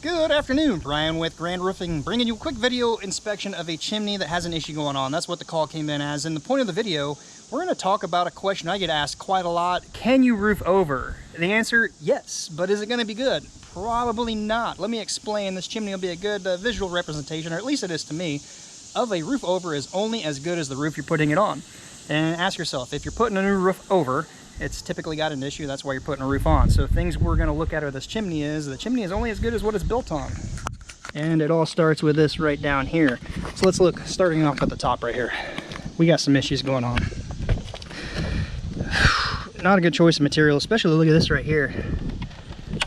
Good afternoon, Brian with Grand Roofing, bringing you a quick video inspection of a chimney that has an issue going on. That's what the call came in as. And the point of the video, we're going to talk about a question I get asked quite a lot. Can you roof over? The answer, yes. But is it going to be good? Probably not. Let me explain. This chimney will be a good visual representation, or at least it is to me, of a roof over is only as good as the roof you're putting it on. And ask yourself, if you're putting a new roof over, it's typically got an issue. That's why you're putting a roof on. So things we're going to look at are this chimney is, the chimney is only as good as what it's built on. And it all starts with this right down here. So let's look, starting off at the top right here. We got some issues going on. Not a good choice of material, especially look at this right here.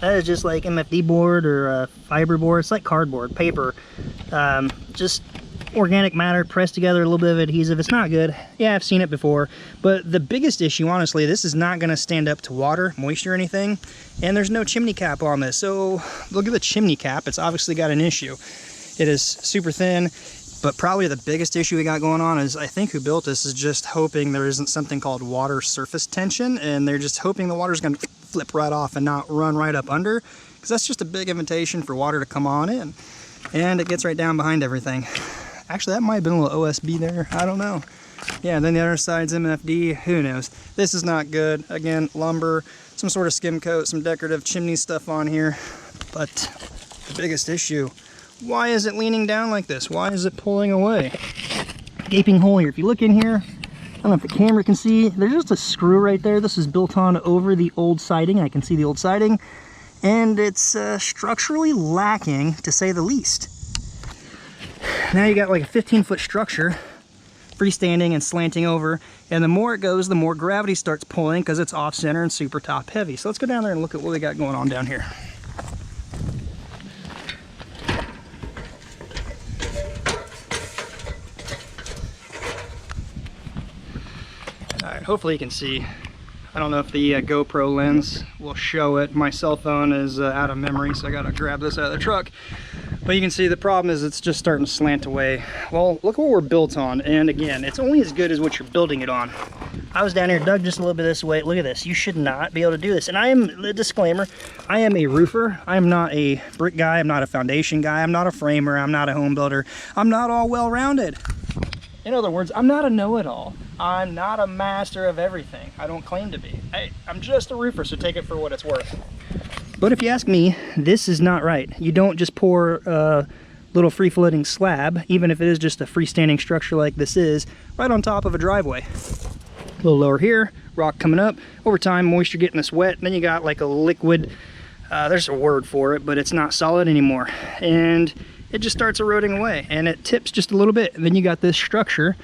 That is just like MFD board or fiber board. It's like cardboard, paper. Just organic matter pressed together, a little bit of adhesive. It's not good. Yeah, I've seen it before. But the biggest issue, honestly, this is not going to stand up to water, moisture, or anything. And there's no chimney cap on this. So look at the chimney cap. It's obviously got an issue. It is super thin. But probably the biggest issue we got going on is, I think who built this is just hoping there isn't something called water surface tension. And they're just hoping the water's going to flip right off and not run right up under. Because that's just a big invitation for water to come on in. And it gets right down behind everything. Actually, that might have been a little OSB there. I don't know. Yeah, and then the other side's MFD. Who knows? This is not good. Again, lumber, some sort of skim coat, some decorative chimney stuff on here. But the biggest issue, why is it leaning down like this? Why is it pulling away? Gaping hole here. If you look in here, I don't know if the camera can see, there's just a screw right there. This is built on over the old siding. I can see the old siding. And it's structurally lacking, to say the least. Now you got like a 15-foot structure freestanding and slanting over, and the more it goes, the more gravity starts pulling because it's off center and super top heavy. So let's go down there and look at what we got going on down here. All right, hopefully you can see. I don't know if the GoPro lens will show it. My cell phone is out of memory, so I gotta grab this out of the truck. But you can see the problem is it's just starting to slant away. Well, look what we're built on. And again, it's only as good as what you're building it on. I was down here, dug just a little bit this way. Look at this. You should not be able to do this. And I am, a disclaimer, I am a roofer. I am not a brick guy. I'm not a foundation guy. I'm not a framer. I'm not a home builder. I'm not all well-rounded. In other words, I'm not a know-it-all. I'm not a master of everything. I don't claim to be. I'm just a roofer, so take it for what it's worth. But if you ask me, this is not right. You don't just pour a little free-floating slab, even if it is just a freestanding structure like this is, right on top of a driveway. A little lower here, rock coming up. Over time, moisture getting this wet. And then you got like a liquid, there's a word for it, but it's not solid anymore. And it just starts eroding away and it tips just a little bit. And then you got this structure.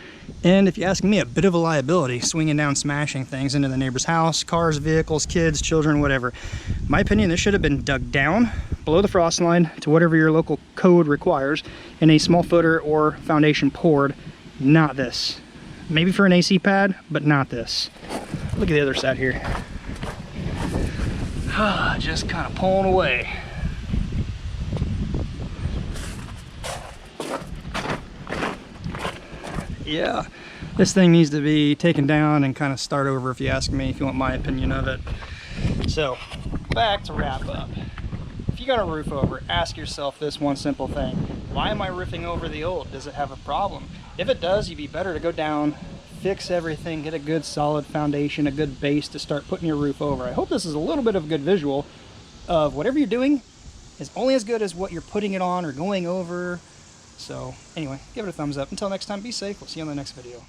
And if you ask me, a bit of a liability, swinging down, smashing things into the neighbor's house, cars, vehicles, kids, children, whatever. In my opinion, this should have been dug down below the frost line to whatever your local code requires and a small footer or foundation poured, not this. Maybe for an AC pad, but not this. Look at the other side here. Just kind of pulling away. Yeah, this thing needs to be taken down and kind of start over, if you ask me, if you want my opinion of it. So, back to wrap up. If you got a roof over, ask yourself this one simple thing. Why am I roofing over the old? Does it have a problem? If it does, you'd be better to go down, fix everything, get a good solid foundation, a good base to start putting your roof over. I hope this is a little bit of a good visual of whatever you're doing is only as good as what you're putting it on or going over. So anyway, give it a thumbs up. Until next time, be safe. We'll see you on the next video.